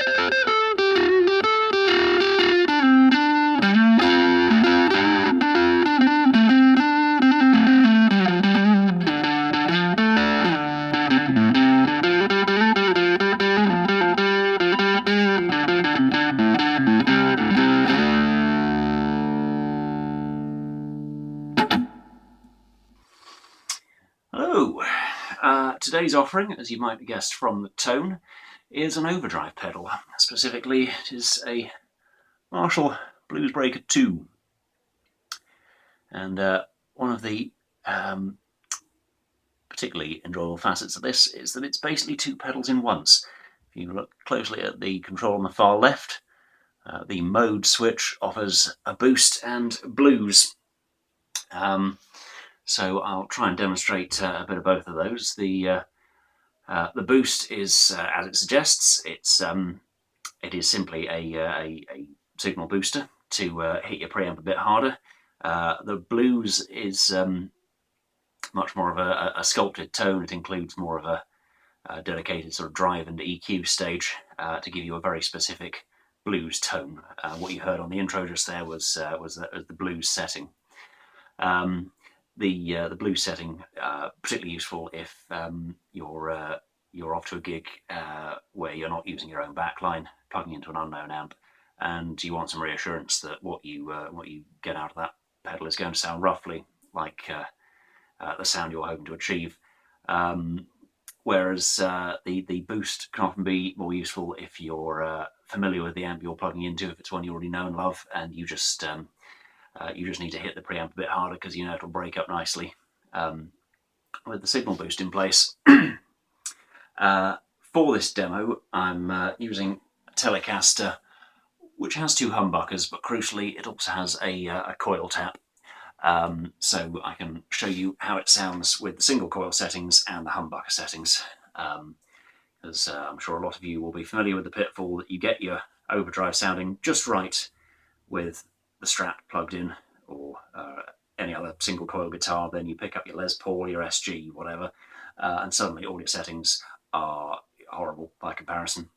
Hello! Today's offering, as you might have guessed from the tone, is an overdrive pedal. Specifically, it is a Marshall Bluesbreaker II. And one of the particularly enjoyable facets of this is that it's basically two pedals in once. If you look closely at the control on the far left, the mode switch offers a boost and blues. So I'll try and demonstrate a bit of both of those. The boost is, as it suggests, it is simply a signal booster to hit your preamp a bit harder. The blues is much more of a sculpted tone. It includes more of a dedicated sort of drive and EQ stage to give you a very specific blues tone. What you heard on the intro just there was the blues setting. The blues setting particularly useful if you're off to a gig where you're not using your own backline, plugging into an unknown amp, and you want some reassurance that what you get out of that pedal is going to sound roughly like the sound you're hoping to achieve. Whereas the boost can often be more useful if you're familiar with the amp you're plugging into, if it's one you already know and love, and you just need to hit the preamp a bit harder because you know it'll break up nicely. With the signal boost in place, for this demo I'm using a Telecaster which has two humbuckers, but crucially it also has a coil tap. So I can show you how it sounds with the single coil settings and the humbucker settings. As I'm sure a lot of you will be familiar with the pitfall that you get your overdrive sounding just right with the Strat plugged in, or any other single coil guitar, then you pick up your Les Paul, your SG, whatever, and suddenly all your settings are horrible by comparison.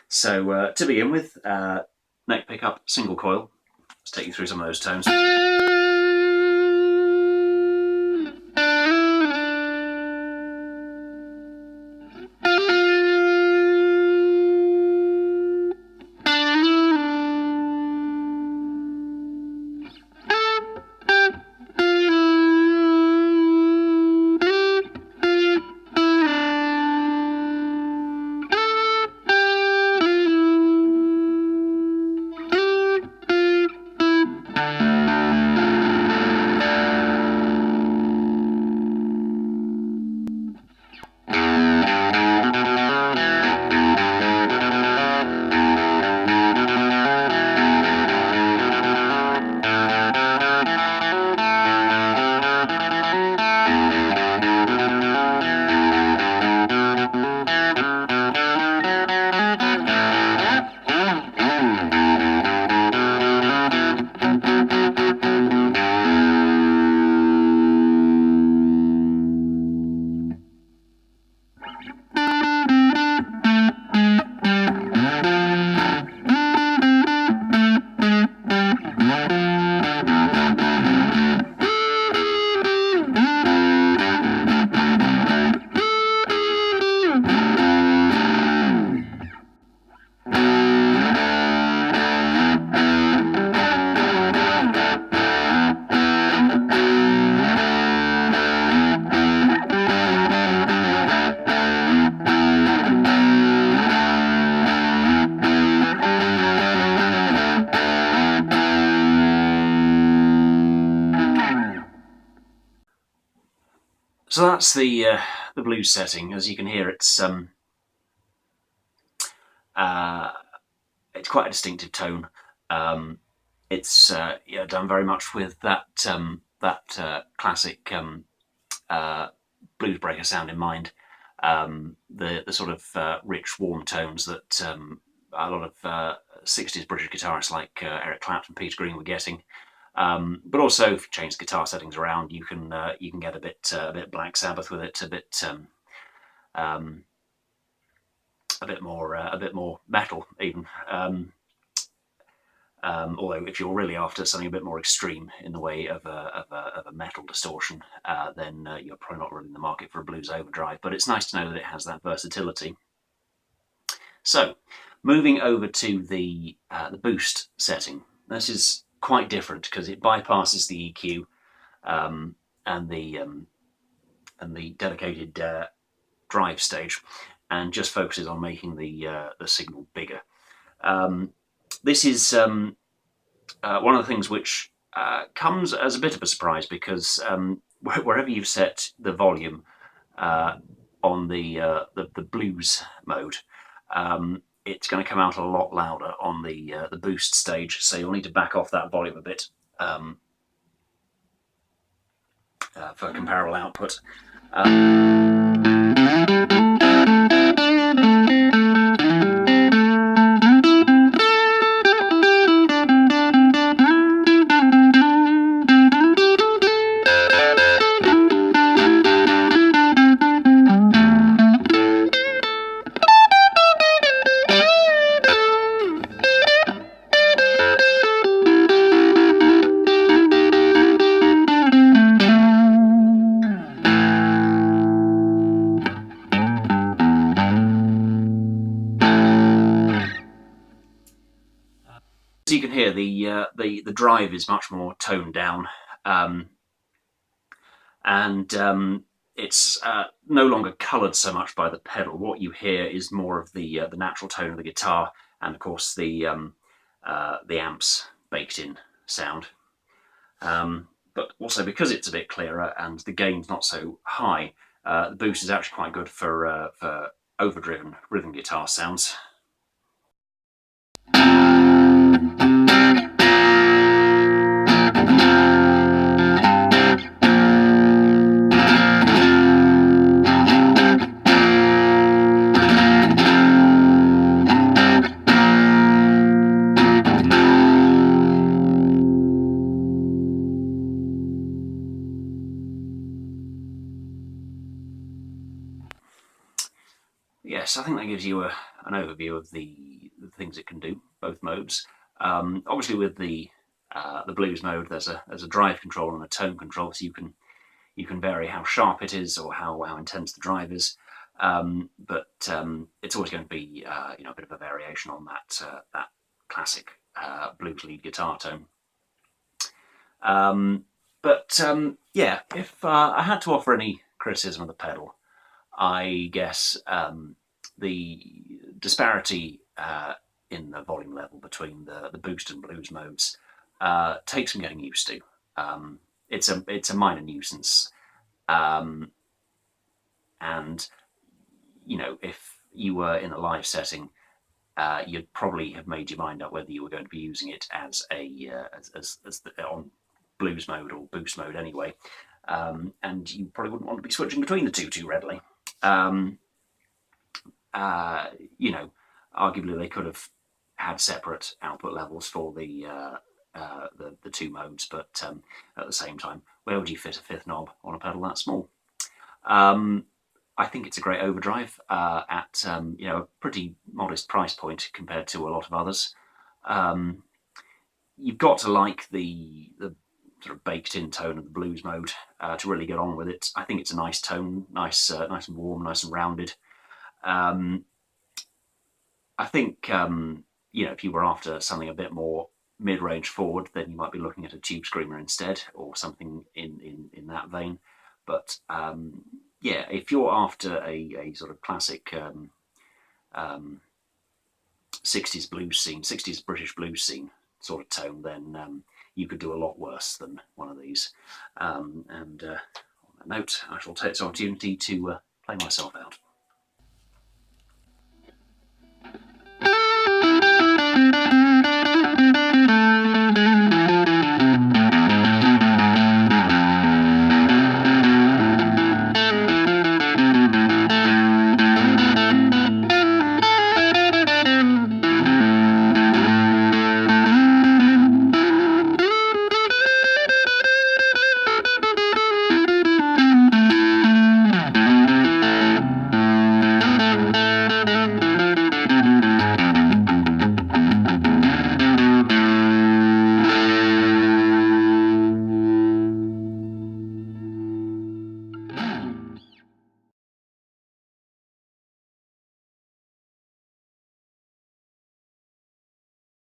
So to begin with, neck pickup, single coil. Let's take you through some of those tones. So that's the blues setting. As you can hear, it's quite a distinctive tone. It's yeah, done very much with that classic bluesbreaker sound in mind. The sort of rich, warm tones that a lot of 60s British guitarists like Eric Clapton, Peter Green were getting. But also, if you change the guitar settings around, you can get a bit Black Sabbath with it, a bit a bit more metal even. Although if you're really after something a bit more extreme in the way of a metal distortion, then you're probably not really in the market for a blues overdrive. But it's nice to know that it has that versatility. So, moving over to the boost setting, this is quite different because it bypasses the EQ and the dedicated drive stage, and just focuses on making the signal bigger. This is one of the things which comes as a bit of a surprise because wherever you've set the volume on the blues mode, it's going to come out a lot louder on the boost stage. So you'll need to back off that volume a bit for comparable output. As you can hear, the drive is much more toned down, and it's no longer coloured so much by the pedal. What you hear is more of the natural tone of the guitar, and of course the amps baked in sound. But also because it's a bit clearer and the gain's not so high, the boost is actually quite good for overdriven rhythm guitar sounds. Yes, I think that gives you an overview of the things it can do, both modes. Obviously, with the blues mode, there's a drive control and a tone control, so you can vary how sharp it is or how intense the drive is. But it's always going to be a bit of a variation on that classic blues lead guitar tone. Yeah, if I had to offer any criticism of the pedal, I guess the disparity in the volume level between the boost and blues modes takes some getting used to. It's a minor nuisance, and if you were in a live setting, you'd probably have made your mind up whether you were going to be using it as on blues mode or boost mode anyway, and you probably wouldn't want to be switching between the two too readily. Arguably they could have had separate output levels for the two modes, but at the same time, where would you fit a fifth knob on a pedal that small? I think it's a great overdrive at a pretty modest price point compared to a lot of others. You've got to like the sort of baked-in tone of the blues mode to really get on with it. I think it's a nice tone, nice and warm, nice and rounded. I think if you were after something a bit more mid-range forward, then you might be looking at a Tube Screamer instead, or something in that vein. But yeah, if you're after a sort of classic 60s blues scene, 60s British blues scene sort of tone, then you could do a lot worse than one of these. On that note, I shall take this opportunity to play myself out.